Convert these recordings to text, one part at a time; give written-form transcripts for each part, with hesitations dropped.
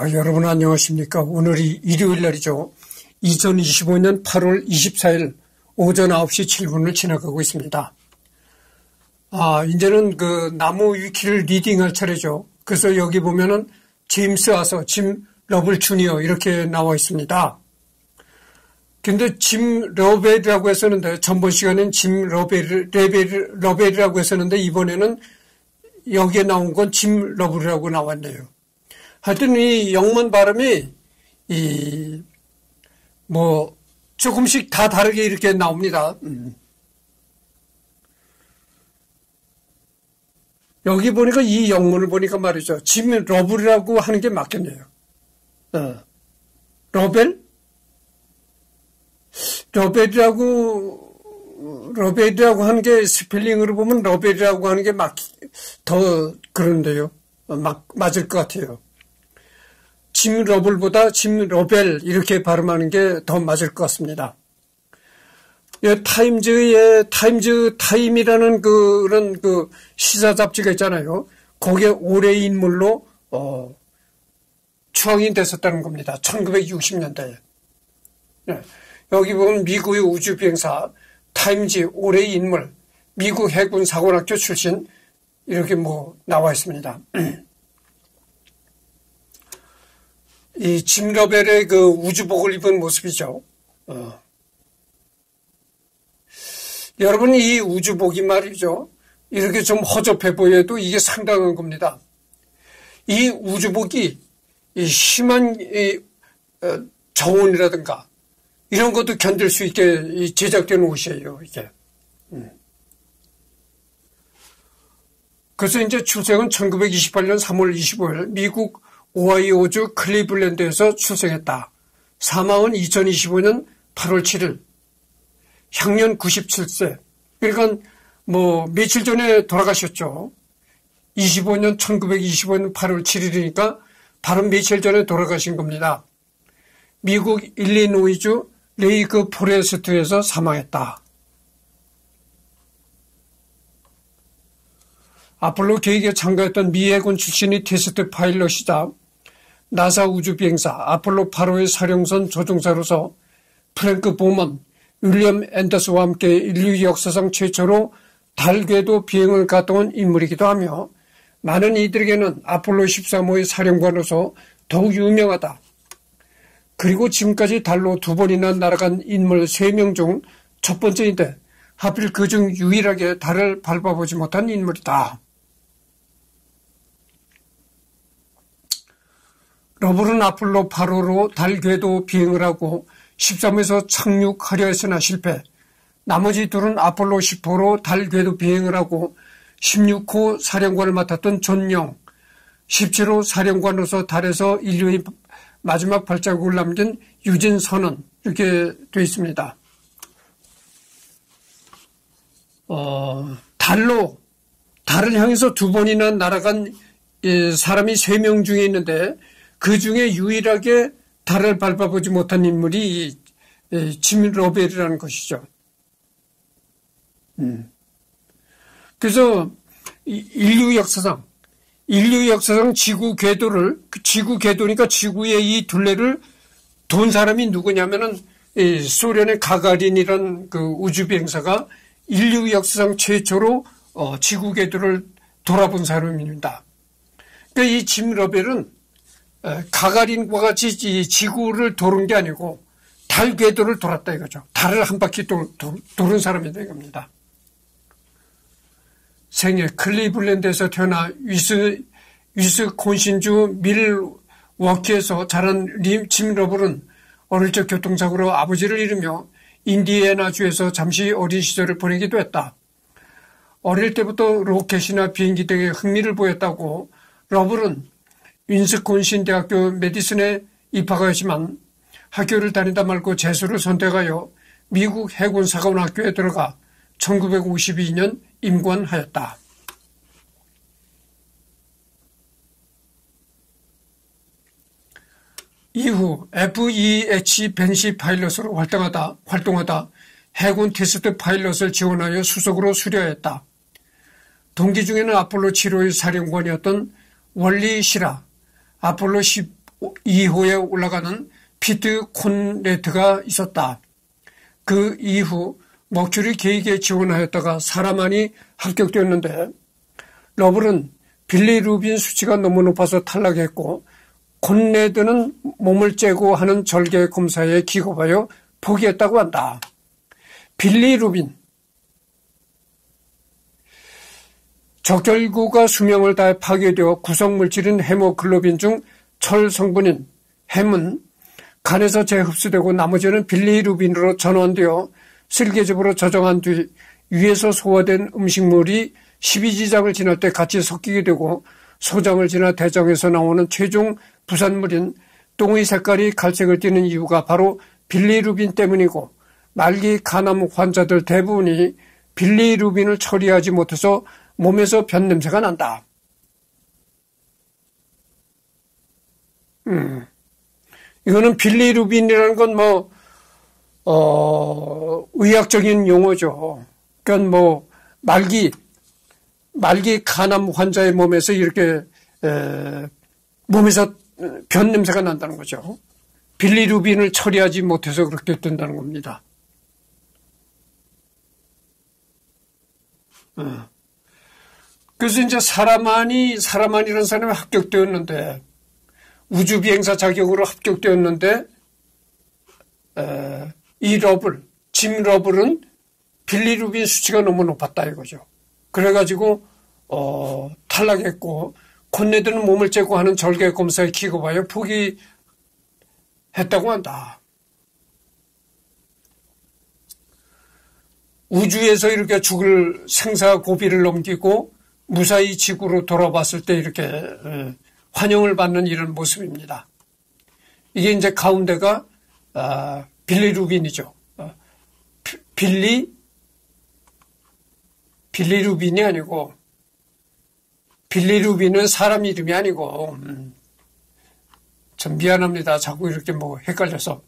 여러분 안녕하십니까. 오늘이 일요일 날이죠. 2025년 8월 24일 오전 9시 7분을 지나가고 있습니다. 이제는 그 나무 위키를 리딩할 차례죠. 그래서 여기 보면은 제임스 아서, 짐 러블 주니어 이렇게 나와 있습니다. 근데 짐 러벨이라고 했었는데, 전번 시간엔 짐 러벨이라고 했었는데, 이번에는 여기에 나온 건 짐 러블이라고 나왔네요. 하여튼 이 영문 발음이 조금씩 다 다르게 이렇게 나옵니다. 여기 보니까 이 영문을 보니까 말이죠. 짐 러블이라고 하는 게 맞겠네요. 러벨이라고 하는 게 스펠링으로 보면 러벨이라고 하는 게 더 그런데요. 맞을 것 같아요. 짐 러블보다 짐 러벨 이렇게 발음하는 게 더 맞을 것 같습니다. 타임즈 타임이라는 그런 시사 잡지가 있잖아요. 거기에 올해 인물로 추앙이 됐었다는 겁니다. 1960년대에. 여기 보면 미국의 우주비행사 타임즈 올해 인물, 미국 해군 사관학교 출신 이렇게 나와 있습니다. 이 짐 러벨의 그 우주복을 입은 모습이죠. 여러분, 이 우주복이 말이죠. 이렇게 좀 허접해 보여도 이게 상당한 겁니다. 이 우주복이 이 심한 저온이라든가 이런 것도 견딜 수 있게 제작된 옷이에요, 이게. 그래서 이제 출생은 1928년 3월 25일 미국 오하이오주 클리블랜드에서 출생했다. 사망은 2025년 8월 7일. 향년 97세. 그러니까 며칠 전에 돌아가셨죠. 1925년 8월 7일이니까 바로 며칠 전에 돌아가신 겁니다. 미국 일리노이주 레이크 포레스트에서 사망했다. 아폴로 계획에 참가했던 미 해군 출신의 테스트 파일럿이자 나사 우주비행사 아폴로 8호의 사령선 조종사로서 프랭크 보먼, 윌리엄 앤더스와 함께 인류 역사상 최초로 달 궤도 비행을 갔다 온 인물이기도 하며 많은 이들에게는 아폴로 13호의 사령관으로서 더욱 유명하다. 그리고 지금까지 달로 2번이나 날아간 인물 3명 중 첫 번째인데 하필 그중 유일하게 달을 밟아보지 못한 인물이다. 러블은 아폴로 8호로 달 궤도 비행을 하고 13호에서 착륙하려 했으나 실패. 나머지 둘은 아폴로 10호로 달 궤도 비행을 하고 16호 사령관을 맡았던 존 영, 17호 사령관으로서 달에서 인류의 마지막 발자국을 남긴 유진 선은 이렇게 되어 있습니다. 달을 향해서 2번이나 날아간 사람이 3명 중에 있는데 그 중에 유일하게 달을 밟아보지 못한 인물이 짐 러벨이라는 것이죠. 그래서 인류 역사상 지구 궤도니까 지구의 이 둘레를 돈 사람이 누구냐면은 소련의 가가린이라는 그 우주비행사가 인류 역사상 최초로 지구 궤도를 돌아본 사람입니다. 그러니까 이 짐 러벨은 가가린과 같이 지구를 도는 게 아니고 달 궤도를 돌았다 이거죠. 달을 한 바퀴 도는 사람이 된 겁니다. 생애 클리블랜드에서 태어나 위스콘신주 밀워키에서 자란 짐 러블은 어릴 적 교통사고로 아버지를 잃으며 인디애나주에서 잠시 어린 시절을 보내기도 했다. 어릴 때부터 로켓이나 비행기 등에 흥미를 보였다고 러블은 윈스콘신 대학교 메디슨에 입학하였지만 학교를 다니다 말고 재수를 선택하여 미국 해군 사관학교에 들어가 1952년 임관하였다. 이후 FEH 벤시 파일럿으로 활동하다 해군 테스트 파일럿을 지원하여 수석으로 수료했다. 동기 중에는 아폴로 7호의 사령관이었던 월리 시라, 아폴로 2호에 올라가는 피트 콘레트가 있었다. 그 이후 머큐리 계획에 지원하였다가 사라만이 합격되었는데 러블은 빌리 루빈 수치가 너무 높아서 탈락했고 콘레드는 몸을 째고 하는 절개 검사에 기겁하여 포기했다고 한다. 빌리 루빈 적혈구가 수명을 다해 파괴되어 구성물질인 헤모글로빈 중 철 성분인 햄은 간에서 재흡수되고 나머지는 빌리루빈으로 전환되어 슬개즙으로 저장한 뒤 위에서 소화된 음식물이 십이지장을 지날 때 같이 섞이게 되고 소장을 지나 대장에서 나오는 최종 부산물인 똥의 색깔이 갈색을 띠는 이유가 바로 빌리루빈 때문이고 말기 간암 환자들 대부분이 빌리루빈을 처리하지 못해서 몸에서 변냄새가 난다. 이거는 빌리루빈이라는 건 의학적인 용어죠. 그러니까 말기 간암 환자의 몸에서 이렇게, 몸에서 변냄새가 난다는 거죠. 빌리루빈을 처리하지 못해서 그렇게 된다는 겁니다. 그래서 이제 사라만이라는 사람이 합격되었는데, 우주비행사 자격으로 합격되었는데 짐 러블은 빌리루빈 수치가 너무 높았다 이거죠. 그래가지고 탈락했고 콘레드는 몸을 째고 하는 절개 검사에 기겁하여 포기했다고 한다. 우주에서 이렇게 죽을 생사 고비를 넘기고 무사히 지구로 돌아왔을 때 이렇게 환영을 받는 이런 모습입니다. 이게 이제 가운데가 빌리루빈이죠. 빌리루빈이 아니고 빌리루빈은 사람 이름이 아니고 참 미안합니다. 자꾸 이렇게 헷갈려서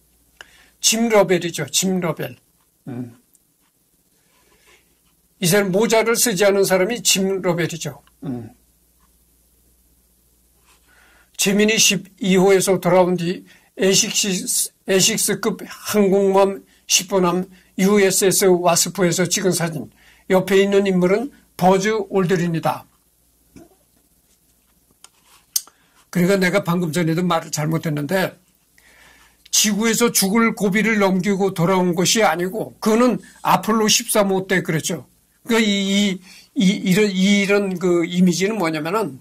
짐 러벨이죠. 짐 러벨. 이 사람 모자를 쓰지 않은 사람이 짐 러벨이죠. 재민이 12호에서 돌아온 뒤 에식스급 항공모함 10호함 USS 와스프에서 찍은 사진. 옆에 있는 인물은 버즈 올드린이다. 그러니까 내가 방금 전에도 말을 잘못했는데 지구에서 죽을 고비를 넘기고 돌아온 것이 아니고 그거는 아폴로 13호 때 그랬죠. 그러니까 이런 그 이미지는 뭐냐면은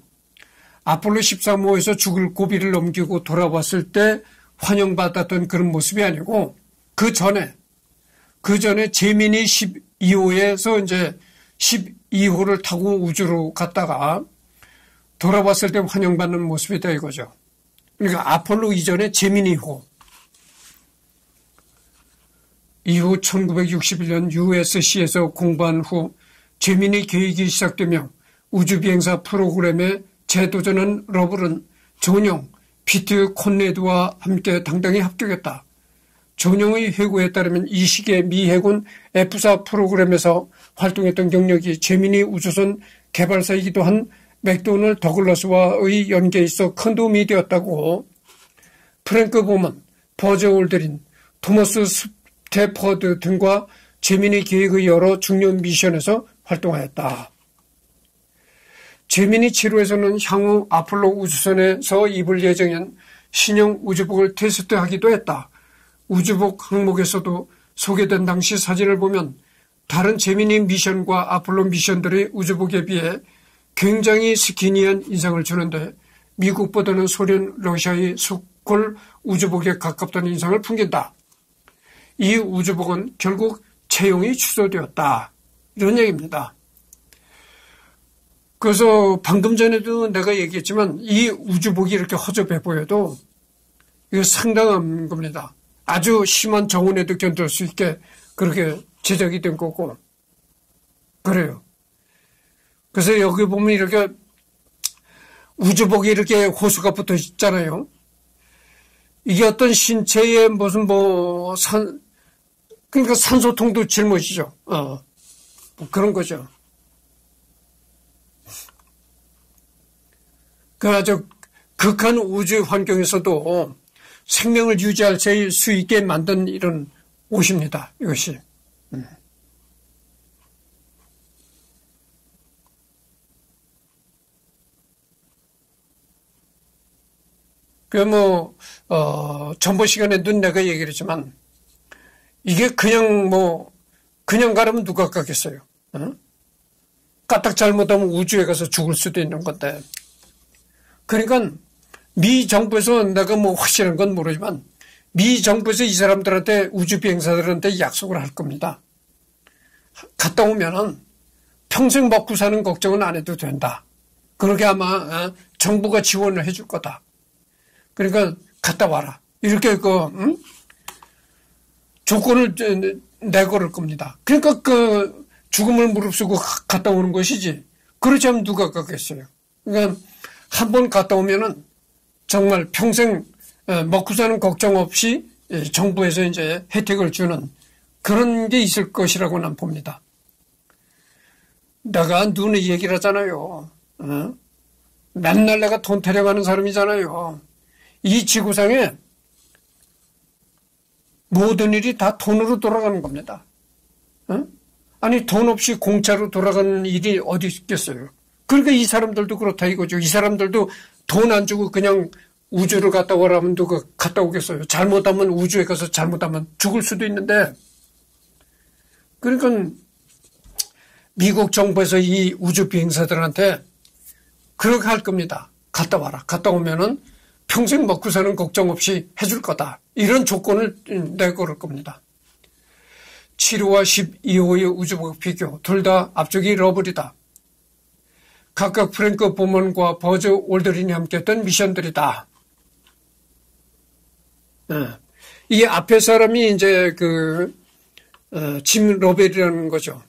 아폴로 13호에서 죽을 고비를 넘기고 돌아왔을 때 환영받았던 그런 모습이 아니고 그 전에 재민이 12호에서 이제 12호를 타고 우주로 갔다가 돌아왔을 때 환영받는 모습이다 이거죠. 그러니까 아폴로 이전에 재민이호 이후 1961년 USC에서 공부한 후 재민이 계획이 시작되며 우주비행사 프로그램에 재도전한 러블은 존영, 피트 콘레드와 함께 당당히 합격했다. 존영의 회고에 따르면 이 시기에 미 해군 F사 프로그램에서 활동했던 경력이 재민이 우주선 개발사이기도 한 맥도널 더글라스와의 연계에 있어 큰 도움이 되었다고 프랭크 보먼, 버즈 올드린, 토머스 스태퍼드 등과 재민이 계획의 여러 중요 미션에서 활동하였다. 재민이 7호에서는 향후 아폴로 우주선에서 입을 예정인 신형 우주복을 테스트하기도 했다. 우주복 항목에서도 소개된 당시 사진을 보면 다른 재민이 미션과 아폴로 미션들의 우주복에 비해 굉장히 스키니한 인상을 주는데 미국보다는 소련, 러시아의 수콜 우주복에 가깝다는 인상을 풍긴다. 이 우주복은 결국 채용이 취소되었다. 이런 얘기입니다. 그래서 방금 전에도 내가 얘기했지만 이 우주복이 이렇게 허접해 보여도 이거 상당한 겁니다. 아주 심한 정원에도 견딜 수 있게 그렇게 제작이 된 거고 그래요. 그래서 여기 보면 이렇게 우주복이 이렇게 호수가 붙어 있잖아요. 이게 어떤 신체에 무슨 그러니까 산소통도 짊어지죠. 뭐 그런 거죠. 그래서 극한 우주의 환경에서도 생명을 유지할 수 있게 만든 이런 옷입니다. 이것이. 전번 시간에도 내가 얘기를 했지만, 이게 그냥 가려면 누가 가겠어요? 까딱 잘못하면 우주에 가서 죽을 수도 있는 건데. 그러니까, 미 정부에서 내가 확실한 건 모르지만, 미 정부에서 이 사람들한테, 우주 비행사들한테 약속을 할 겁니다. 갔다 오면은 평생 먹고 사는 걱정은 안 해도 된다. 그렇게 아마 정부가 지원을 해줄 거다. 그러니까 갔다 와라. 이렇게 조건을 내걸을 겁니다. 그러니까 죽음을 무릅쓰고 갔다 오는 것이지. 그렇지 않으면 누가 가겠어요. 그러니까 한 번 갔다 오면은 정말 평생 먹고 사는 걱정 없이 정부에서 이제 혜택을 주는 그런 게 있을 것이라고 난 봅니다. 내가 눈에 얘기를 하잖아요. 맨날 내가 돈 타령하는 사람이잖아요. 이 지구상에 모든 일이 다 돈으로 돌아가는 겁니다. 아니 돈 없이 공짜로 돌아가는 일이 어디 있겠어요. 그러니까 이 사람들도 그렇다 이거죠. 이 사람들도 돈 안 주고 그냥 우주를 갔다 오라면 누가 갔다 오겠어요. 잘못하면 우주에 가서 잘못하면 죽을 수도 있는데. 그러니까 미국 정부에서 이 우주 비행사들한테 그렇게 할 겁니다. 갔다 와라. 갔다 오면은 평생 먹고 사는 걱정 없이 해줄 거다. 이런 조건을 내걸을 겁니다. 7호와 12호의 우주복비교 둘 다 앞쪽이 러블이다. 각각 프랭크 보먼과 버즈 올드린이 함께했던 미션들이다. 이 앞에 사람이 이제 짐 로벨이라는 거죠.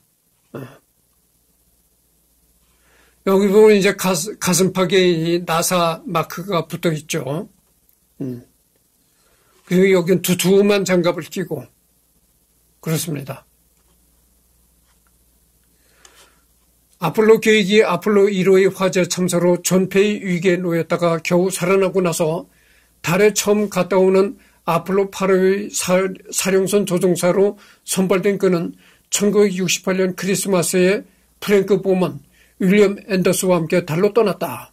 여기 보면 이제 가슴팍에 이 나사 마크가 붙어 있죠. 그리고 여기는 두툼한 장갑을 끼고 그렇습니다. 아폴로 계획이 아폴로 1호의 화재 참사로 전폐의 위기에 놓였다가 겨우 살아나고 나서 달에 처음 갔다 오는 아폴로 8호의 사령선 조종사로 선발된 그는 1968년 크리스마스에 프랭크 보먼, 윌리엄 앤더스와 함께 달로 떠났다.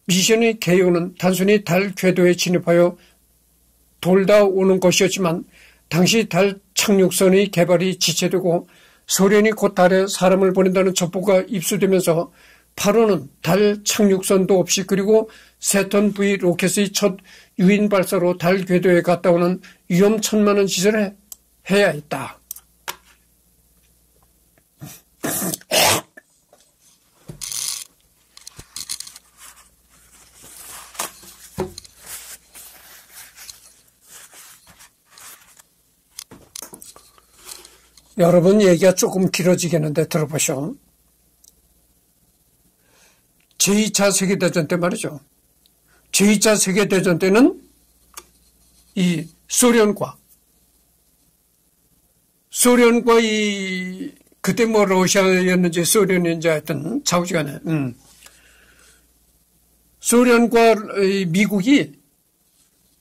미션의 개요는 단순히 달 궤도에 진입하여 돌다 오는 것이었지만 당시 달 착륙선의 개발이 지체되고 소련이 곧 달에 사람을 보낸다는 첩보가 입수되면서 8호는 달 착륙선도 없이 그리고 세턴 V 로켓의 첫 유인 발사로 달 궤도에 갔다 오는 위험천만한 짓을 해야 했다. 여러분 얘기가 조금 길어지겠는데 들어보시오. 제2차 세계대전 때 말이죠. 제2차 세계대전 때는 이 소련과 그때 러시아였는지 소련인지 하여튼 좌우지간에 소련과 미국이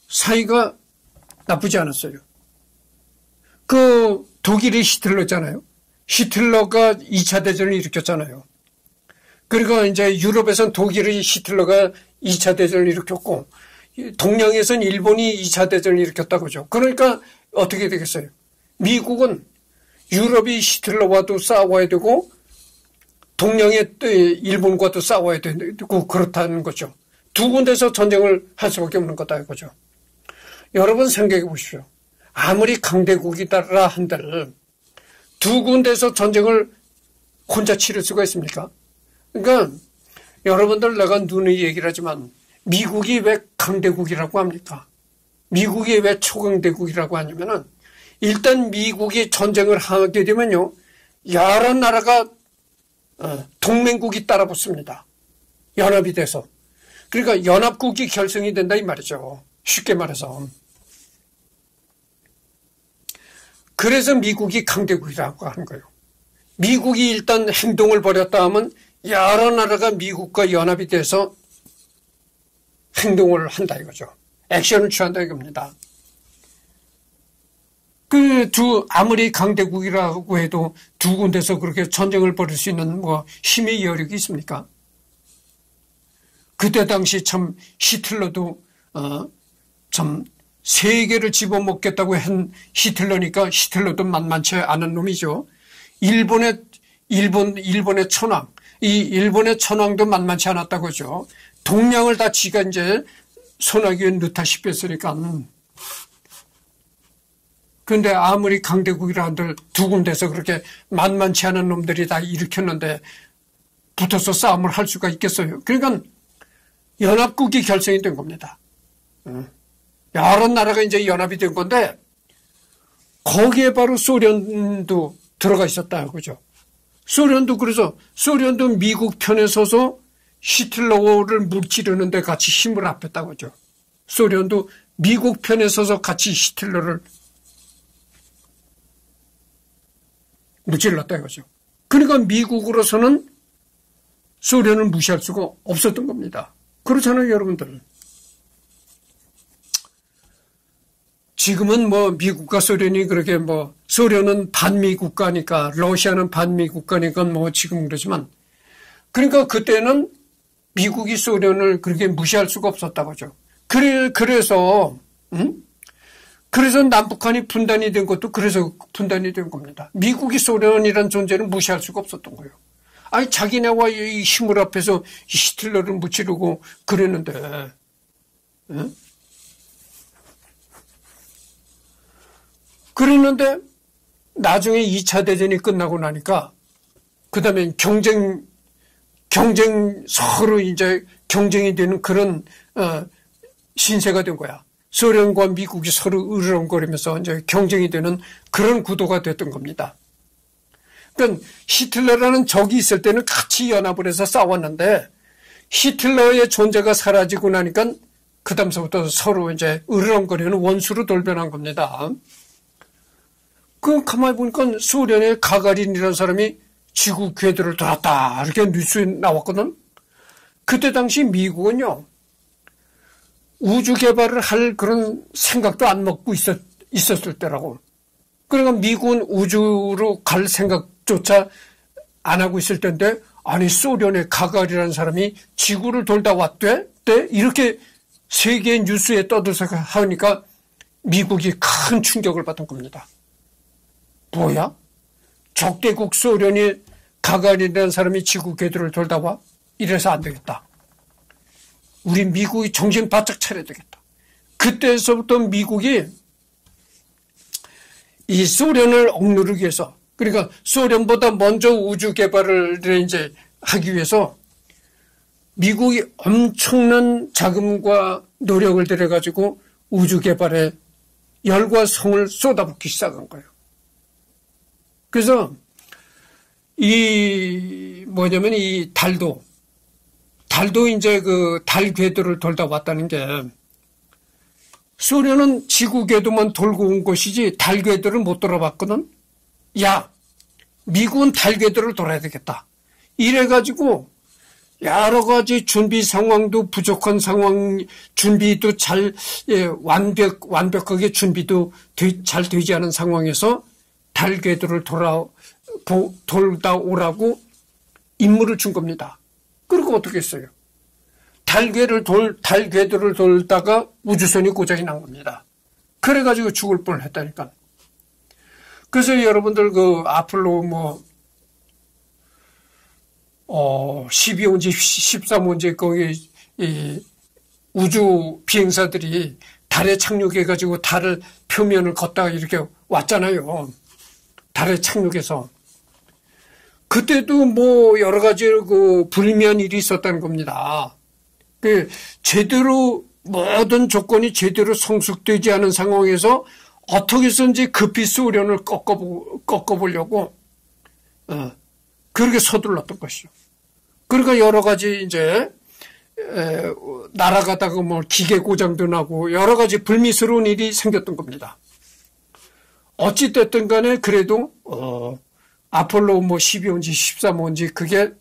사이가 나쁘지 않았어요. 독일이 히틀러잖아요. 히틀러가 2차 대전을 일으켰잖아요. 그리고 이제 유럽에선 독일의 히틀러가 2차 대전을 일으켰고 동양에선 일본이 2차 대전을 일으켰다고 하죠. 그러니까 어떻게 되겠어요? 미국은 유럽이 히틀러와도 싸워야 되고 동양의 일본과도 싸워야 되고 그렇다는 거죠. 두 군데서 전쟁을 할 수밖에 없는 거다 이거죠. 여러분 생각해 보십시오. 아무리 강대국이다라 한들 두 군데서 전쟁을 혼자 치를 수가 있습니까? 그러니까 여러분들 내가 눈에 얘기를 하지만 미국이 왜 강대국이라고 합니까? 미국이 왜 초강대국이라고 하냐면은 일단 미국이 전쟁을 하게 되면요 여러 나라가 동맹국이 따라붙습니다. 연합이 돼서. 그러니까 연합국이 결성이 된다 이 말이죠. 쉽게 말해서. 그래서 미국이 강대국이라고 하는 거예요. 미국이 일단 행동을 벌였다 하면 여러 나라가 미국과 연합이 돼서 행동을 한다 이거죠. 액션을 취한다 이겁니다. 아무리 강대국이라고 해도 두 군데서 그렇게 전쟁을 벌일 수 있는 힘의 여력이 있습니까? 그때 당시 참 히틀러도 참 세계를 집어먹겠다고 한 히틀러니까 히틀러도 만만치 않은 놈이죠. 일본의 천황, 이 일본의 천황도 만만치 않았다고죠. 동양을 다 지가 이제 손아귀에 넣다시피 했으니까. 그런데 아무리 강대국이라 한들 두 군데서 그렇게 만만치 않은 놈들이 다 일으켰는데 붙어서 싸움을 할 수가 있겠어요. 그러니까 연합국이 결성이 된 겁니다. 여러 나라가 이제 연합이 된 건데 거기에 바로 소련도 들어가 있었다 그죠. 소련도 그래서 소련도 미국 편에 서서 히틀러를 물찌르는 데 같이 힘을 합했다고 하죠. 소련도 미국 편에 서서 같이 히틀러를 무찔렀다 이거죠. 그러니까 미국으로서는 소련을 무시할 수가 없었던 겁니다. 그렇잖아요, 여러분들. 지금은 미국과 소련이 그렇게 소련은 반미 국가니까, 러시아는 반미 국가니까 지금 그러지만, 그러니까 그때는 미국이 소련을 그렇게 무시할 수가 없었다고 하죠. 그래서 남북한이 분단이 된 것도 그래서 분단이 된 겁니다. 미국이 소련이라는 존재를 무시할 수가 없었던 거예요. 아니, 자기네와 이 힘을 앞에서 히틀러를 무찌르고 그랬는데, 그랬는데, 나중에 2차 대전이 끝나고 나니까, 그 다음에 서로 이제 경쟁이 되는 그런, 신세가 된 거야. 소련과 미국이 서로 으르렁거리면서 이제 경쟁이 되는 그런 구도가 됐던 겁니다. 그러니까 히틀러라는 적이 있을 때는 같이 연합을 해서 싸웠는데 히틀러의 존재가 사라지고 나니까 그 다음서부터 서로 이제 으르렁거리는 원수로 돌변한 겁니다. 가만히 보니까 소련의 가가린이라는 사람이 지구 궤도를 돌았다 이렇게 뉴스에 나왔거든. 그때 당시 미국은요. 우주 개발을 할 그런 생각도 안 먹고 있었을 때라고. 그러니까 미국은 우주로 갈 생각조차 안 하고 있을 때인데, 아니, 소련의 가가리라는 사람이 지구를 돌다 왔대? 이렇게 세계 뉴스에 떠들썩하니까 미국이 큰 충격을 받은 겁니다. 뭐야? 적대국 소련이 가가린이라는 사람이 지구 궤도를 돌다 와? 이래서 안 되겠다. 우리 미국이 정신 바짝 차려야 되겠다. 그때서부터 미국이 이 소련을 억누르기 위해서, 그러니까 소련보다 먼저 우주 개발을 이제 하기 위해서 미국이 엄청난 자금과 노력을 들여가지고 우주 개발에 열과 성을 쏟아붓기 시작한 거예요. 그래서 이 달도 이제 달 궤도를 돌다 왔다는 게, 소련은 지구 궤도만 돌고 온 것이지 달 궤도를 못 돌아봤거든. 야, 미국은 달 궤도를 돌아야 되겠다. 이래가지고 여러 가지 준비 상황도 부족한 상황, 준비도 완벽하게 준비도 잘 되지 않은 상황에서 달 궤도를 돌다 오라고 임무를 준 겁니다. 그리고 어떻게 했어요? 달 궤도를 돌다가 우주선이 고장이 난 겁니다. 그래가지고 죽을 뻔 했다니까. 그래서 여러분들 아폴로 12호인지 13호인지 거기 우주 비행사들이 달에 착륙해가지고 달을 표면을 걷다가 이렇게 왔잖아요. 달에 착륙해서. 그때도 여러 가지 불미한 일이 있었다는 겁니다. 제대로 모든 조건이 제대로 성숙되지 않은 상황에서 어떻게 해서든지 급히 소련을 꺾어보려고 그렇게 서둘렀던 것이죠. 그러니까 여러 가지 이제 날아가다가 기계 고장도 나고 여러 가지 불미스러운 일이 생겼던 겁니다. 어찌됐든 간에 그래도 아폴로 12호인지 13호인지 그게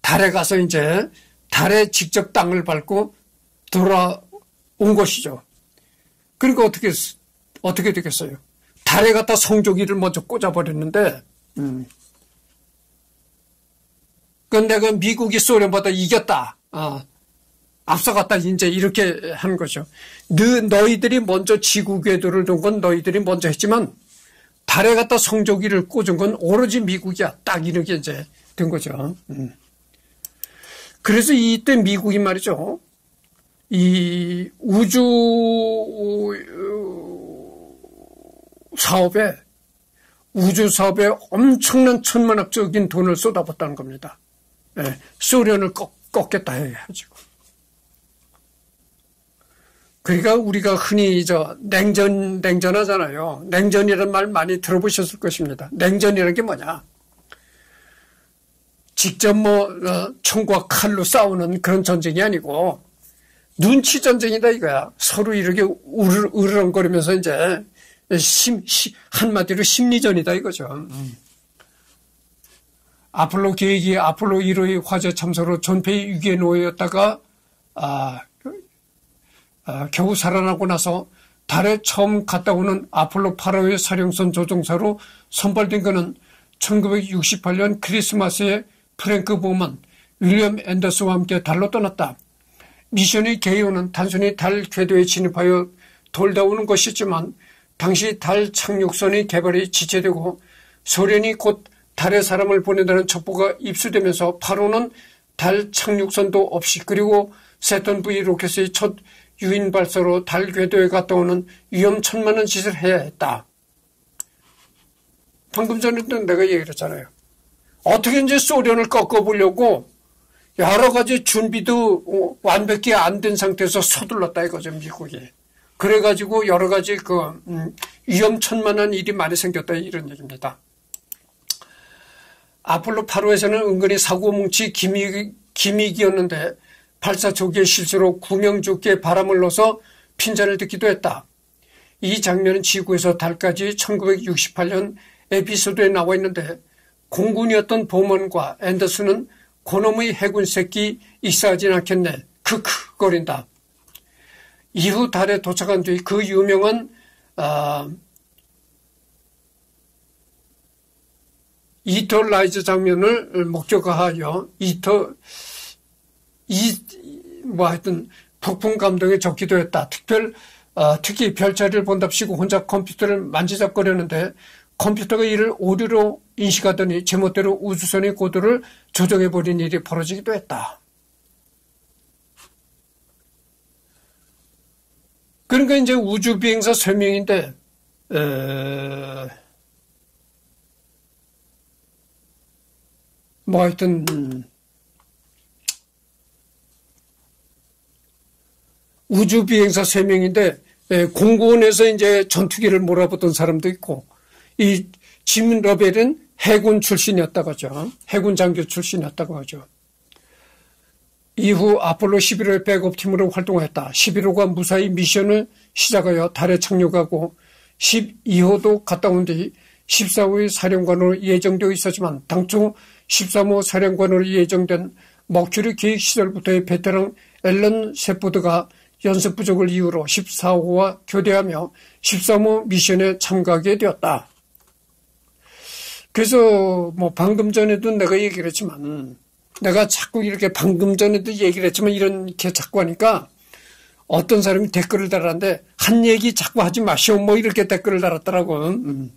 달에 가서 이제 달에 직접 땅을 밟고 돌아온 것이죠. 그러니까 어떻게 되겠어요? 달에 갖다 성조기를 먼저 꽂아버렸는데, 그런데 그 미국이 소련보다 이겼다. 앞서갔다. 이제 이렇게 하는 거죠. 너희들이 먼저 지구 궤도를 놓은 건 너희들이 먼저 했지만, 달에 갖다 성조기를 꽂은 건 오로지 미국이야. 딱 이렇게 이제 된 거죠. 그래서 이때 미국이 말이죠. 이 우주 사업에 엄청난 천문학적인 돈을 쏟아붓다는 겁니다. 예, 소련을 꺾겠다 해가지고. 그러니까 우리가 흔히 냉전 하잖아요. 냉전이라는 말 많이 들어보셨을 것입니다. 냉전이라는 게 뭐냐? 직접 총과 칼로 싸우는 그런 전쟁이 아니고 눈치 전쟁이다 이거야. 서로 이렇게 으르렁거리면서 이제 한마디로 심리전이다 이거죠. 아폴로 계획이 아폴로 1호의 화재 참사로 전폐의 위기에 놓였다가 겨우 살아나고 나서 달에 처음 갔다 오는 아폴로 8호의 사령선 조종사로 선발된 그는 1968년 크리스마스에 프랭크 보먼, 윌리엄 앤더스와 함께 달로 떠났다. 미션의 개요는 단순히 달 궤도에 진입하여 돌다 오는 것이지만 당시 달 착륙선의 개발이 지체되고 소련이 곧 달에 사람을 보낸다는 첩보가 입수되면서 8호는 달 착륙선도 없이 그리고 세턴 V 로켓의 첫 유인 발사로 달 궤도에 갔다 오는 위험천만한 짓을 해야 했다. 방금 전에도 내가 얘기를 했잖아요. 어떻게 이제 소련을 꺾어보려고 여러 가지 준비도 완벽히 안 된 상태에서 서둘렀다 이거죠, 미국이. 그래가지고 여러 가지 위험천만한 일이 많이 생겼다 이런 얘기입니다. 아폴로 8호에서는 은근히 사고뭉치 기믹이었는데 발사 초기의 실수로 구명조끼에 바람을 넣어서 핀잔을 듣기도 했다. 이 장면은 지구에서 달까지 1968년 에피소드에 나와 있는데 공군이었던 보먼과 앤더슨은 고놈의 해군 새끼 익사하진 않겠네. 크크거린다. 이후 달에 도착한 뒤 그 유명한 이터라이즈 장면을 목격하여 하여튼 폭풍 감동에 적기도 했다. 특히 별자리를 본답시고 혼자 컴퓨터를 만지작거렸는데 컴퓨터가 이를 오류로 인식하더니 제멋대로 우주선의 고도를 조정해버린 일이 벌어지기도 했다. 그러니까 이제 우주비행사 3명인데 하여튼 우주비행사 3명인데 공군에서 이제 전투기를 몰아보던 사람도 있고 이 짐 러벨은 해군 출신이었다고 하죠. 해군 장교 출신이었다고 하죠. 이후 아폴로 11호의 백업팀으로 활동했다. 11호가 무사히 미션을 시작하여 달에 착륙하고 12호도 갔다 온 뒤 14호의 사령관으로 예정되어 있었지만 당초 13호 사령관으로 예정된 머큐리 계획 시절부터의 베테랑 앨런 셰포드가 연습 부족을 이유로 14호와 교대하며 13호 미션에 참가하게 되었다. 그래서 방금 전에도 내가 얘기를 했지만 내가 자꾸 이렇게 방금 전에도 얘기를 했지만 이렇게 자꾸 하니까 어떤 사람이 댓글을 달았는데 한 얘기 자꾸 하지 마시오 이렇게 댓글을 달았더라고.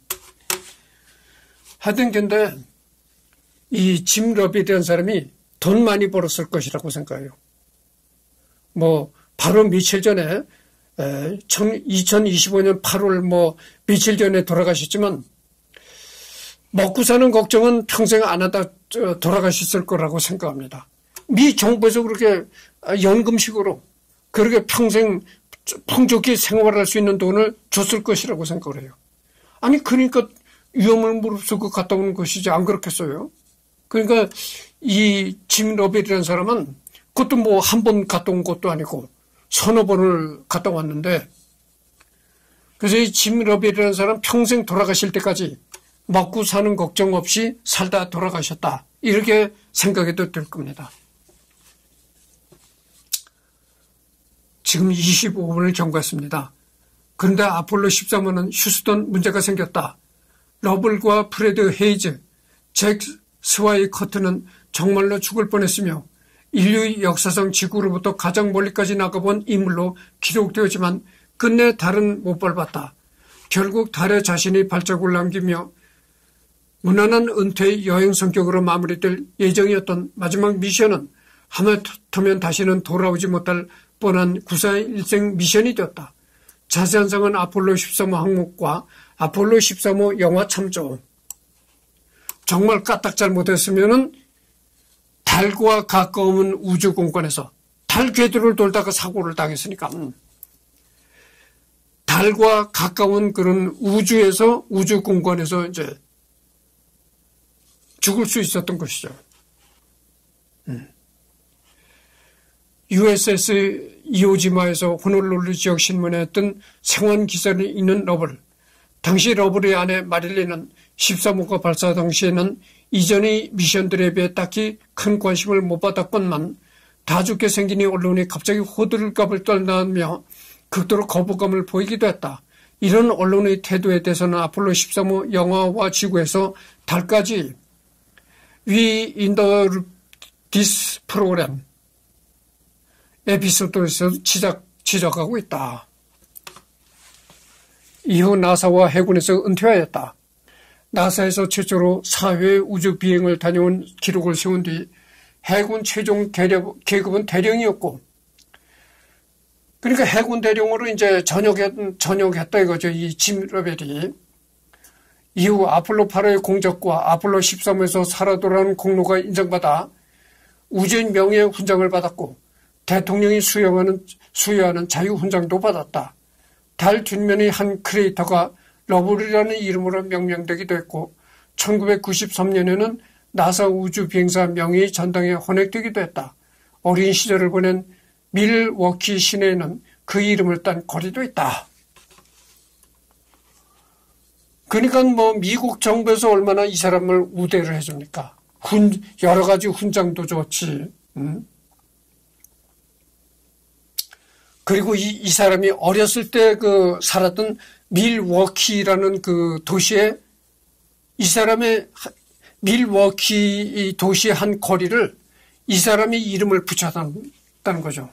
하여튼 근데 이 짐 러벨이라는 사람이 돈 많이 벌었을 것이라고 생각해요. 바로 며칠 전에 2025년 8월 며칠 전에 돌아가셨지만 먹고 사는 걱정은 평생 안 하다 돌아가셨을 거라고 생각합니다. 미 정부에서 그렇게 연금식으로 그렇게 평생 풍족히 생활할 수 있는 돈을 줬을 것이라고 생각을 해요. 아니 그러니까 위험을 무릅쓰고 갔다 오는 것이지 안 그렇겠어요? 그러니까 이 짐 러벨이라는 사람은 그것도 한 번 갔다 온 것도 아니고 서너 번을 갔다 왔는데 그래서 이 짐 러벨이라는 사람 평생 돌아가실 때까지 먹고 사는 걱정 없이 살다 돌아가셨다. 이렇게 생각해도 될 겁니다. 지금 25분을 경과했습니다. 그런데 아폴로 13호는 휴스턴 문제가 생겼다. 러블과 프레드 헤이즈, 잭 스와이커트는 정말로 죽을 뻔했으며 인류 역사상 지구로부터 가장 멀리까지 나가본 인물로 기록되었지만 끝내 달은 못 밟았다. 결국 달에 자신이 발자국을 남기며 무난한 은퇴 여행 성격으로 마무리될 예정이었던 마지막 미션은 하마터면 다시는 돌아오지 못할 뻔한 구사의 일생 미션이 되었다. 자세한 사항은 아폴로 13호 항목과 아폴로 13호 영화 참조. 정말 까딱 잘못했으면은 달과 가까운 우주 공간에서 달 궤도를 돌다가 사고를 당했으니까 달과 가까운 그런 우주에서 우주 공간에서 이제 죽을 수 있었던 것이죠. USS 이오지마에서 호놀룰루 지역 신문에 뜬 생환 기사를 읽는 러블. 당시 러블의 아내 마릴린은 13호가 발사 당시에는 이전의 미션들에 비해 딱히 큰 관심을 못 받았건만 다 죽게 생기니 언론이 갑자기 호들갑을 떨다며 극도로 거부감을 보이기도 했다. 이런 언론의 태도에 대해서는 아폴로 13호 영화와 지구에서 달까지 We in the this program 에피소드에서 지적하고 있다. 이후 나사와 해군에서 은퇴하였다. 나사에서 최초로 4회 우주 비행을 다녀온 기록을 세운 뒤 해군 최종 계급은 대령이었고, 그러니까 해군 대령으로 이제 전역했다 이거죠. 이 짐 러벨이. 이후 아폴로 8호의 공적과 아폴로 13호에서 살아 돌아오는 공로가 인정받아 우주인 명예 훈장을 받았고, 대통령이 수여하는 자유훈장도 받았다. 달 뒷면의 한 크레이터가 러블이라는 이름으로 명명되기도 했고 1993년에는 나사 우주비행사 명예의 전당에 헌액되기도 했다. 어린 시절을 보낸 밀워키 시내에는 그 이름을 딴 거리도 있다. 그러니까 미국 정부에서 얼마나 이 사람을 우대를 해줍니까? 여러 가지 훈장도 좋지. 그리고 이 사람이 어렸을 때 살았던 밀워키라는 그 도시에 이 사람의 밀워키 도시의 한 거리를 이 사람이 이름을 붙였다는 거죠.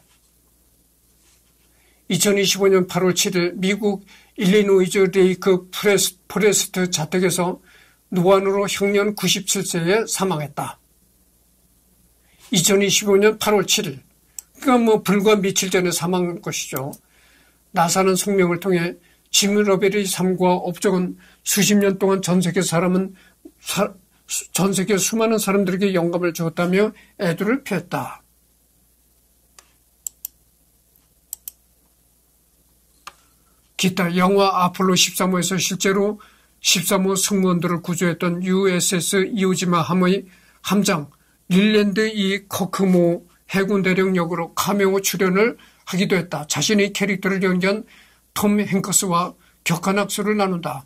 2025년 8월 7일 미국 일리노이즈 레이크 포레스트 자택에서 노안으로 형년 97세에 사망했다. 2025년 8월 7일. 그러니까 불과 며칠 전에 사망한 것이죠. 나사는 성명을 통해 짐 러벨의 삶과 업적은 수십 년 동안 전 세계 수많은 사람들에게 영감을 주었다며 애도를 표했다. 기타 영화 아폴로 13호에서 실제로 13호 승무원들을 구조했던 USS 이오지마 함의 함장 릴랜드 이 커크모 해군 대령 역으로 카메오 출연을 하기도 했다. 자신의 캐릭터를 연기한 톰 행커스와 격한 악수를 나눈다.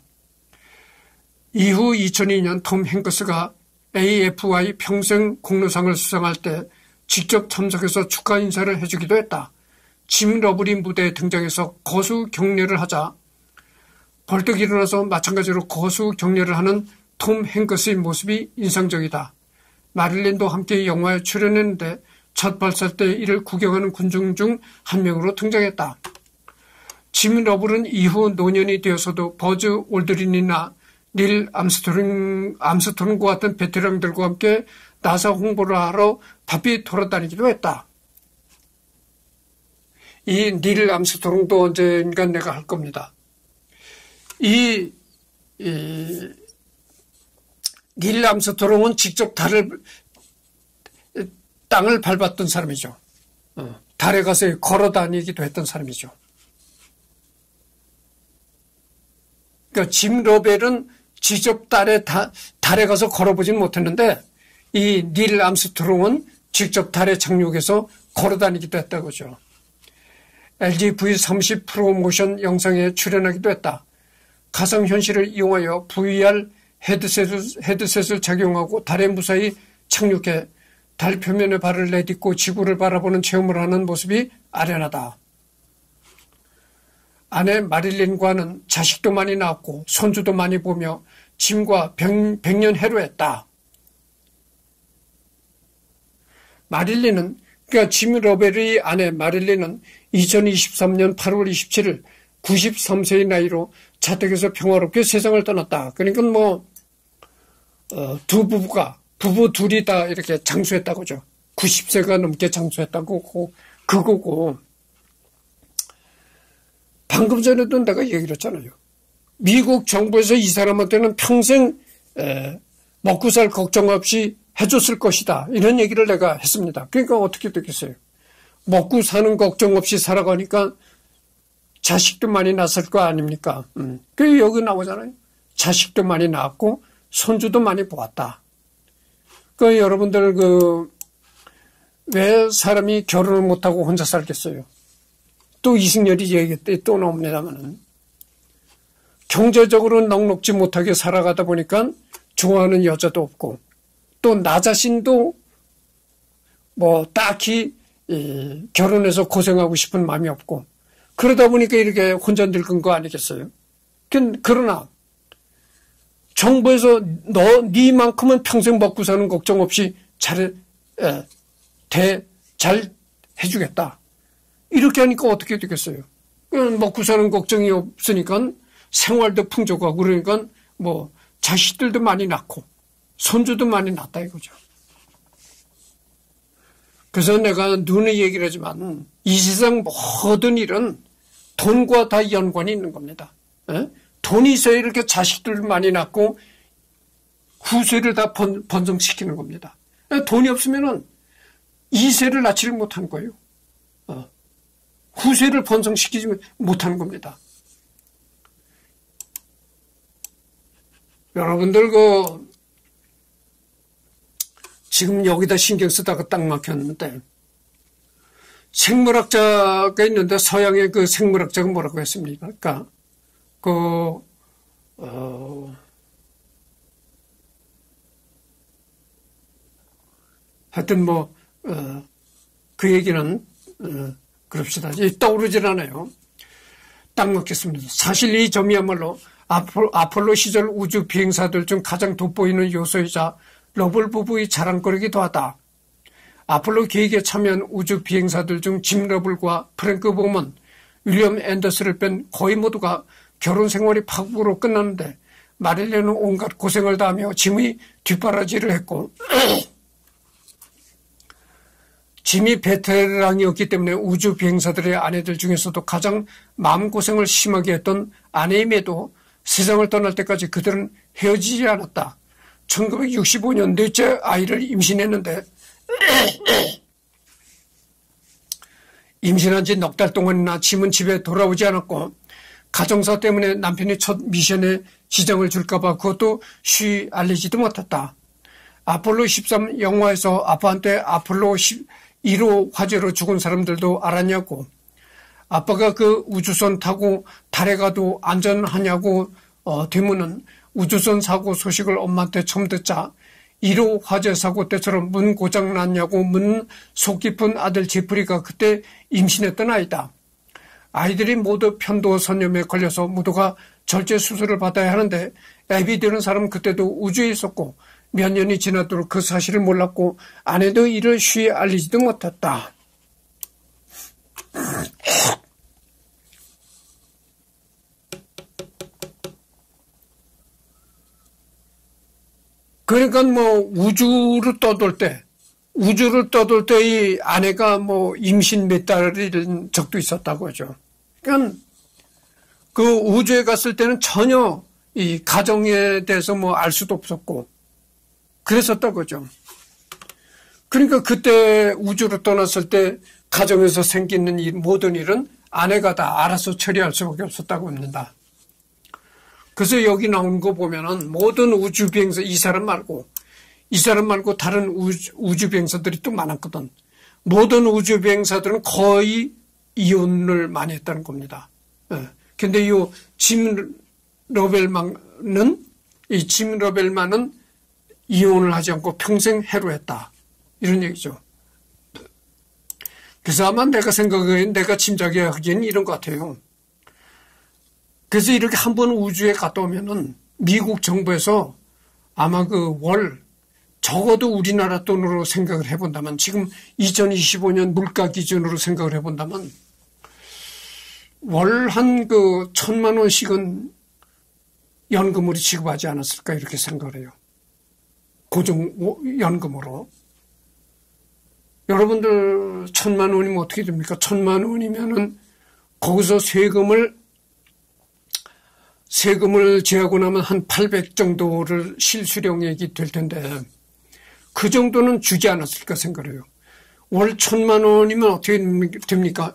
이후 2002년 톰 행커스가 AFI 평생 공로상을 수상할 때 직접 참석해서 축하 인사를 해주기도 했다. 짐 러블이 무대에 등장해서 거수 격려를 하자 벌떡 일어나서 마찬가지로 거수 격려를 하는 톰 행커스의 모습이 인상적이다. 마릴린도 함께 영화에 출연했는데 첫 발사 때 이를 구경하는 군중 중 한 명으로 등장했다. 짐 러블은 이후 노년이 되어서도 버즈 올드린이나 닐 암스트롱과 같은 베테랑들과 함께 나사 홍보를 하러 바삐 돌아다니기도 했다. 이 닐 암스트롱도 언젠가 내가 할 겁니다. 이 닐 암스트롱은 직접 땅을 밟았던 사람이죠. 달에 가서 걸어 다니기도 했던 사람이죠. 그러니까 짐 러벨은 직접 달에 가서 걸어보지는 못했는데 이 닐 암스트롱은 직접 달에 착륙해서 걸어 다니기도 했다고 하죠. LG V30 프로모션 영상에 출연하기도 했다. 가상현실을 이용하여 VR 헤드셋을 착용하고 달에 무사히 착륙해 달 표면에 발을 내딛고 지구를 바라보는 체험을 하는 모습이 아련하다. 아내 마릴린과는 자식도 많이 낳았고 손주도 많이 보며 짐과 백년해로했다. 마릴린은, 그러니까 짐 러벨의 아내 마릴린은 2023년 8월 27일 93세의 나이로 자택에서 평화롭게 세상을 떠났다. 그러니까 부부 둘이 다 이렇게 장수했다고죠. 90세가 넘게 장수했다고 그거고. 방금 전에도 내가 얘기를 했잖아요. 미국 정부에서 이 사람한테는 평생 먹고 살 걱정 없이 해줬을 것이다. 이런 얘기를 내가 했습니다. 그러니까 어떻게 되겠어요? 먹고 사는 걱정 없이 살아가니까 자식도 많이 낳았을 거 아닙니까? 그 여기 나오잖아요. 자식도 많이 낳았고 손주도 많이 보았다. 그 여러분들 왜 사람이 결혼을 못하고 혼자 살겠어요? 또 이승열이 얘기했대 또 나옵니다만은 경제적으로 넉넉지 못하게 살아가다 보니까 좋아하는 여자도 없고 또 나 자신도 딱히 결혼해서 고생하고 싶은 마음이 없고 그러다 보니까 이렇게 혼자 늙은 거 아니겠어요? 그러나 정부에서 니만큼은 평생 먹고 사는 걱정 없이 잘 해주겠다. 이렇게 하니까 어떻게 되겠어요? 먹고 사는 걱정이 없으니까 생활도 풍족하고 그러니까 자식들도 많이 낳고 손주도 많이 낳았다 이거죠. 그래서 내가 눈에 얘기를 하지만 이 세상 모든 일은 돈과 다 연관이 있는 겁니다. 돈이 있어야 이렇게 자식들 많이 낳고 후세를 다 번성시키는 겁니다. 돈이 없으면은 2세를 낳지를 못하는 거예요. 후세를 번성시키지 못하는 겁니다. 여러분들 지금 여기다 신경 쓰다가 딱 막혔는데 생물학자가 있는데 서양의 그 생물학자가 뭐라고 했습니까? 그러니까 하여튼 그 얘기는 그럽시다. 떠오르질 않아요. 딱 먹겠습니다. 사실 이 점이야말로 아폴로 시절 우주 비행사들 중 가장 돋보이는 요소이자 러블 부부의 자랑거리기도 하다. 아폴로 계획에 참여한 우주 비행사들 중 짐 러블과 프랭크 보먼, 윌리엄 앤더스를 뺀 거의 모두가 결혼 생활이 파국으로 끝났는데 마릴린은 온갖 고생을 다하며 짐의 뒷바라지를 했고 짐이 베테랑이었기 때문에 우주 비행사들의 아내들 중에서도 가장 마음고생을 심하게 했던 아내임에도 세상을 떠날 때까지 그들은 헤어지지 않았다. 1965년 넷째 아이를 임신했는데 임신한 지 넉 달 동안이나 짐은 집에 돌아오지 않았고 가정사 때문에 남편이 첫 미션에 지장을 줄까봐 그것도 쉬 알리지도 못했다. 아폴로 13 영화에서 아빠한테 아폴로 1호 화재로 죽은 사람들도 알았냐고, 아빠가 그 우주선 타고 달에 가도 안전하냐고 되문은 우주선 사고 소식을 엄마한테 처음 듣자 1호 화재 사고 때처럼 문 고장 났냐고 묻는 속 깊은 아들 제프리가 그때 임신했던 아이다. 아이들이 모두 편도선염에 걸려서 모두가 절제 수술을 받아야 하는데 애비 되는 사람은 그때도 우주에 있었고 몇 년이 지나도록 그 사실을 몰랐고 아내도 이를 쉬이 알리지도 못했다. 그러니까 우주를 떠돌 때 이 아내가 임신 몇 달인 적도 있었다고 하죠. 그러니까 그 우주에 갔을 때는 전혀 이 가정에 대해서 알 수도 없었고 그랬었다고 하죠. 그러니까 그때 우주로 떠났을 때 가정에서 생기는 모든 일은 아내가 다 알아서 처리할 수밖에 없었다고 합니다. 그래서 여기 나온 거 보면은 모든 우주 비행사 이 사람 말고 다른 우주 비행사들이 또 많았거든. 모든 우주 비행사들은 거의 이혼을 많이 했다는 겁니다. 근데 이 짐 러벨만은 이 짐 러벨만은 이혼을 하지 않고 평생 해로했다. 이런 얘기죠. 그래서 아마 내가 짐작하기에는 이런 것 같아요. 그래서 이렇게 한번 우주에 갔다 오면은 미국 정부에서 아마 적어도 우리나라 돈으로 생각을 해본다면, 지금 2025년 물가 기준으로 생각을 해본다면 월 한 1,000만 원씩은 연금으로 지급하지 않았을까 이렇게 생각을 해요. 고정연금으로. 여러분들 1,000만 원이면 어떻게 됩니까? 1,000만 원이면은 거기서 세금을 제하고 나면 한 800 정도를 실수령액이 될 텐데 그 정도는 주지 않았을까 생각해요. 월 1,000만 원이면 어떻게 됩니까?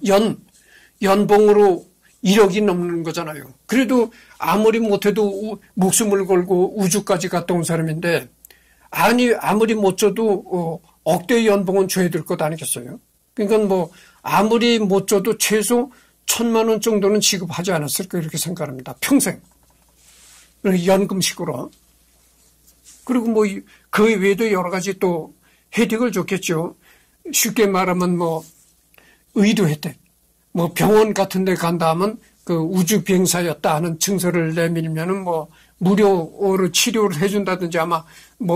연봉으로 1억이 넘는 거잖아요. 그래도 아무리 못해도 목숨을 걸고 우주까지 갔다 온 사람인데, 아무리 못 줘도 억대 연봉은 줘야 될 것 아니겠어요? 그러니까 아무리 못 줘도 최소 1,000만 원 정도는 지급하지 않았을까 이렇게 생각합니다. 평생. 연금식으로. 그리고 그 외에도 여러 가지 또 혜택을 줬겠죠. 쉽게 말하면 의료 혜택. 병원 같은 데 간다 하면 그 우주 비행사였다 하는 증서를 내밀면은 무료로 치료를 해준다든지 아마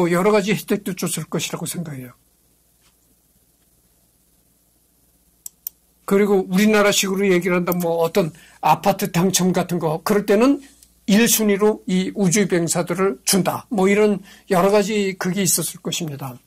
여러 가지 혜택도 줬을 것이라고 생각해요. 그리고 우리나라식으로 얘기를 한다 어떤 아파트 당첨 같은 거, 그럴 때는 1순위로 이 우주 비행사들을 준다. 이런 여러 가지 그게 있었을 것입니다.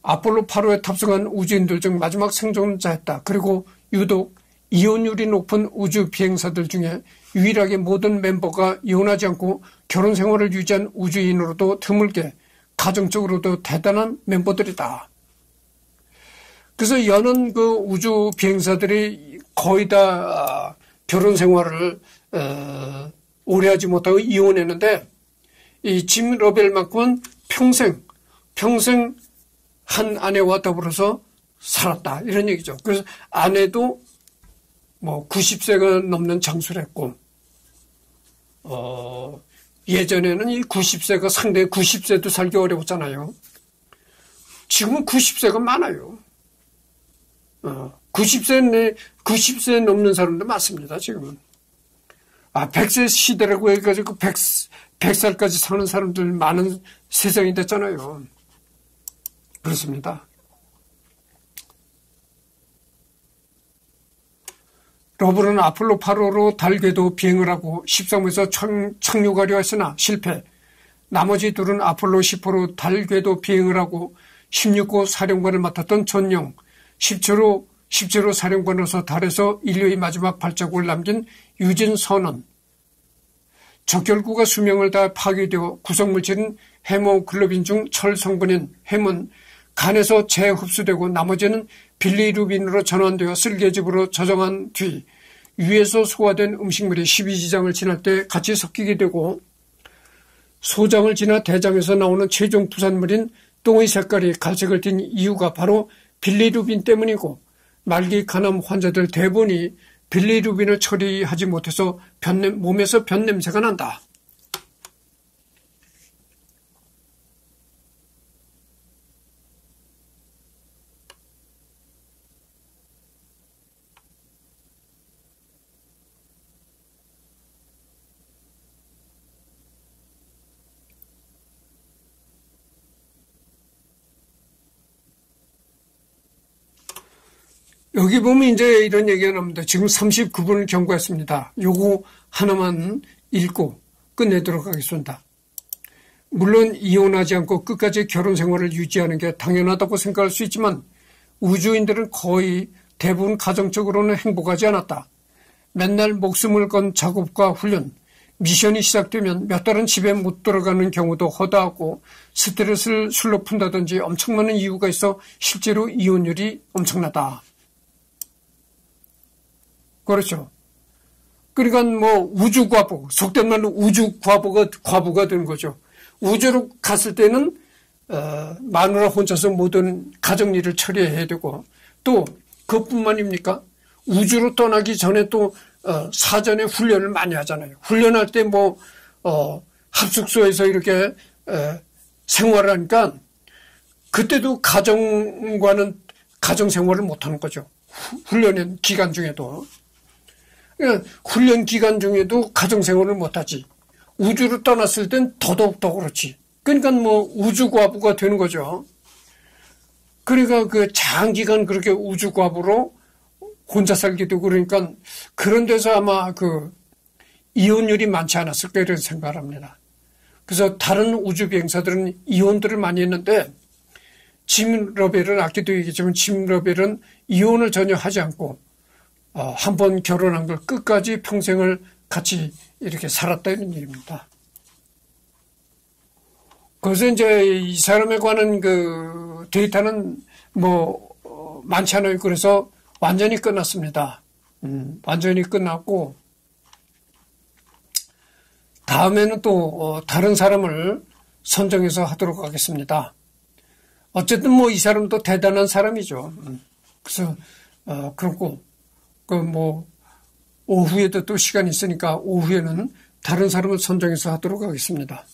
아폴로 8호에 탑승한 우주인들 중 마지막 생존자였다. 그리고 유독 이혼율이 높은 우주 비행사들 중에 유일하게 모든 멤버가 이혼하지 않고 결혼 생활을 유지한 우주인으로도 드물게 가정적으로도 대단한 멤버들이다. 그래서 여는 그 우주 비행사들이 거의 다 결혼 생활을 오래 하지 못하고 이혼했는데, 이 짐 러벨만큼은 평생 한 아내와 더불어서 살았다. 이런 얘기죠. 그래서 아내도 90세가 넘는 장수를 했고, 예전에는 이 90세가 상당히 90세도 살기 어려웠잖아요. 지금은 90세가 많아요. 90세 넘는 사람도 많습니다, 지금은. 100세 시대라고 해가지고 100살까지 사는 사람들 많은 세상이 됐잖아요. 그렇습니다. 러블은 아폴로 8호로 달 궤도 비행을 하고 13호에서 착륙하려 했으나 실패. 나머지 둘은 아폴로 10호로 달 궤도 비행을 하고 16호 사령관을 맡았던 존영, 17호 사령관으로서 달에서 인류의 마지막 발자국을 남긴 유진 선원. 적혈구가 수명을 다해 파괴되어 구성물질은 헤모글로빈 중 철 성분인 햄은 간에서 재흡수되고 나머지는 빌리루빈으로 전환되어 쓸개즙으로 저장한 뒤 위에서 소화된 음식물이 12지장을 지날 때 같이 섞이게 되고, 소장을 지나 대장에서 나오는 최종 부산물인 똥의 색깔이 갈색을 띤 이유가 바로 빌리루빈 때문이고, 말기 간암 환자들 대부분이 빌리루빈을 처리하지 못해서 몸에서 변냄새가 난다. 여기 보면 이제 이런 얘기가 나옵니다. 지금 39분을 경고했습니다. 요거 하나만 읽고 끝내도록 하겠습니다. 물론 이혼하지 않고 끝까지 결혼 생활을 유지하는 게 당연하다고 생각할 수 있지만 우주인들은 거의 대부분 가정적으로는 행복하지 않았다. 맨날 목숨을 건 작업과 훈련, 미션이 시작되면 몇 달은 집에 못 들어가는 경우도 허다하고 스트레스를 술로 푼다든지 엄청 많은 이유가 있어 실제로 이혼율이 엄청나다. 그렇죠. 그러니까 우주과부, 속된 말로 우주과부가 된 거죠. 우주로 갔을 때는 마누라 혼자서 모든 가정일을 처리해야 되고, 또 그것뿐만입니까? 우주로 떠나기 전에 또 사전에 훈련을 많이 하잖아요. 훈련할 때 합숙소에서 이렇게 생활을 하니까 그때도 가정과는 가정 생활을 못하는 거죠. 훈련 기간 중에도. 그러니까 훈련 기간 중에도 가정 생활을 못하지. 우주로 떠났을 땐 더더욱 더 그렇지. 그러니까 뭐 우주과부가 되는 거죠. 그러니까 그 장기간 그렇게 우주과부로 혼자 살게 되고 그러니까 그런 데서 아마 그 이혼율이 많지 않았을까 이런 생각을 합니다. 그래서 다른 우주 비행사들은 이혼들을 많이 했는데 짐 러벨은 아까도 얘기했지만 짐 러벨은 이혼을 전혀 하지 않고 한 번 결혼한 걸 끝까지 평생을 같이 이렇게 살았다 이런 얘기입니다. 그래서 이제 이 사람에 관한 그 데이터는 뭐 많지 않아요. 그래서 완전히 끝났습니다. 완전히 끝났고 다음에는 또 다른 사람을 선정해서 하도록 하겠습니다. 어쨌든 뭐 이 사람도 대단한 사람이죠. 그래서 그렇고 그 뭐 오후에도 또 시간이 있으니까 오후에는 다른 사람을 선정해서 하도록 하겠습니다.